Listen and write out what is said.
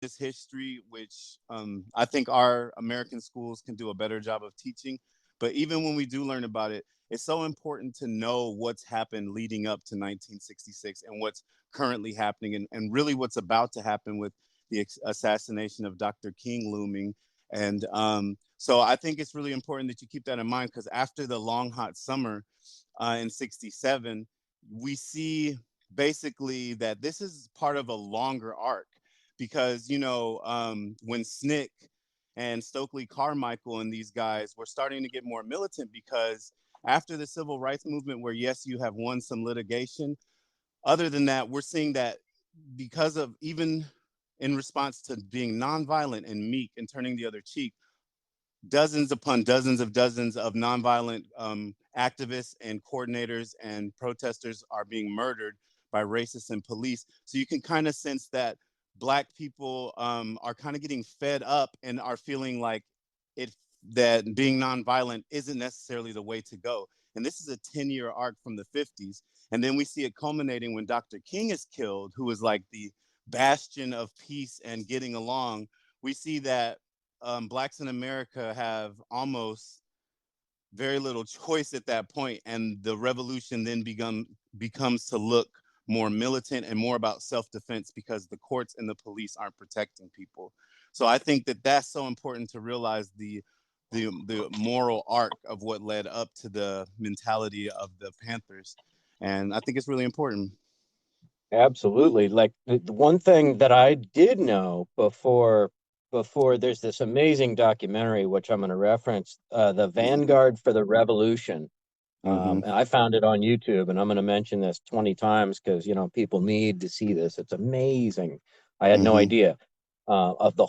this history, which I think our American schools can do a better job of teaching. But even when we do learn about it, it's so important to know what's happened leading up to 1966 and what's currently happening, and really what's about to happen with the assassination of Dr. King looming. And so I think it's really important that you keep that in mind, because after the long, hot summer in 67, we see basically that this is part of a longer arc, because when Snick and Stokely Carmichael and these guys were starting to get more militant, because after the civil rights movement, where yes, you have won some litigation, other than that, we're seeing that because of, even in response to being nonviolent and meek and turning the other cheek, dozens upon dozens of nonviolent activists and coordinators and protesters are being murdered by racists and police. So you can kind of sense that Black people are kind of getting fed up and are feeling like it that being nonviolent isn't necessarily the way to go. And this is a 10-year arc from the 50s. And then we see it culminating when Dr. King is killed, who was like the bastion of peace and getting along. We see that Blacks in America have almost very little choice at that point, and the revolution then becomes to look more militant and more about self-defense, because the courts and the police aren't protecting people. So I think that that's so important to realize the moral arc of what led up to the mentality of the Panthers, and I think it's really important. Absolutely. Like the one thing that I did know before there's this amazing documentary which I'm going to reference, the Vanguard for the Revolution. Mm-hmm. And I found it on YouTube, and I'm going to mention this 20 times because people need to see this. It's amazing. I had no Mm-hmm. idea of the